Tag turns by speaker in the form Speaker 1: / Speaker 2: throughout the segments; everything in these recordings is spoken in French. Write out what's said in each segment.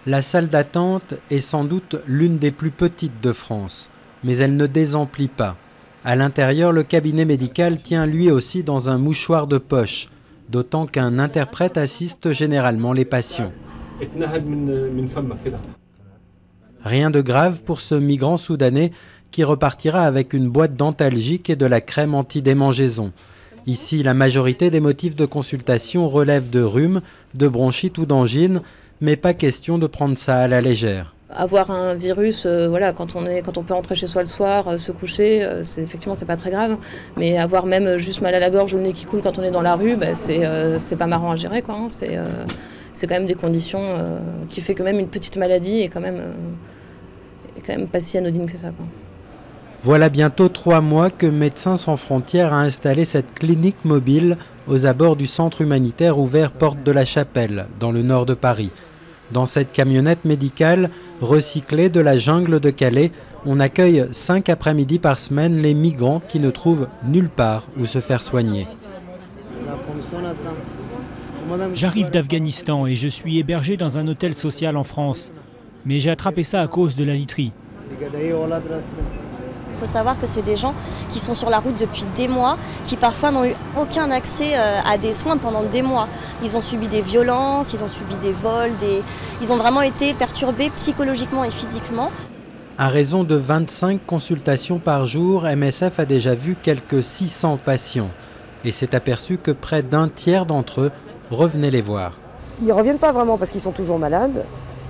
Speaker 1: La salle d'attente est sans doute l'une des plus petites de France, mais elle ne désemplit pas. À l'intérieur, le cabinet médical tient lui aussi dans un mouchoir de poche, d'autant qu'un interprète assiste généralement les patients. Rien de grave pour ce migrant soudanais qui repartira avec une boîte d'antalgique et de la crème anti-démangeaison. Ici, la majorité des motifs de consultation relèvent de rhume, de bronchite ou d'angine, mais pas question de prendre ça à la légère.
Speaker 2: Avoir un virus, quand on peut rentrer chez soi le soir, se coucher, effectivement c'est pas très grave. Mais avoir même juste mal à la gorge ou le nez qui coule quand on est dans la rue, c'est pas marrant à gérer, quoi. C'est quand même des conditions qui fait que même une petite maladie est quand même pas si anodine que ça, quoi.
Speaker 1: Voilà bientôt 3 mois que Médecins sans frontières a installé cette clinique mobile aux abords du centre humanitaire ouvert Porte de la Chapelle, dans le nord de Paris. Dans cette camionnette médicale recyclée de la jungle de Calais, on accueille 5 après-midi par semaine les migrants qui ne trouvent nulle part où se faire soigner.
Speaker 3: J'arrive d'Afghanistan et je suis hébergé dans un hôtel social en France. Mais j'ai attrapé ça à cause de la literie.
Speaker 4: Il faut savoir que c'est des gens qui sont sur la route depuis des mois, qui parfois n'ont eu aucun accès à des soins pendant des mois. Ils ont subi des violences, ils ont subi des vols, ils ont vraiment été perturbés psychologiquement et physiquement.
Speaker 1: À raison de 25 consultations par jour, MSF a déjà vu quelques 600 patients et s'est aperçu que près d'un tiers d'entre eux revenaient les voir.
Speaker 5: Ils ne reviennent pas vraiment parce qu'ils sont toujours malades,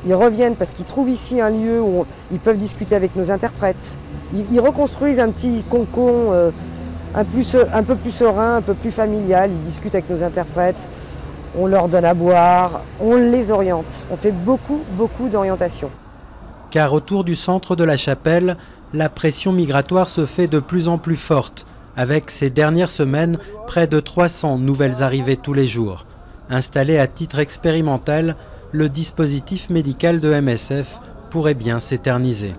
Speaker 5: ils reviennent parce qu'ils trouvent ici un lieu où ils peuvent discuter avec nos interprètes. Ils reconstruisent un petit cocon un peu plus serein, un peu plus familial. Ils discutent avec nos interprètes, on leur donne à boire, on les oriente. On fait beaucoup d'orientation.
Speaker 1: Car autour du centre de la Chapelle, la pression migratoire se fait de plus en plus forte, avec ces dernières semaines près de 300 nouvelles arrivées tous les jours. Installé à titre expérimental, le dispositif médical de MSF pourrait bien s'éterniser.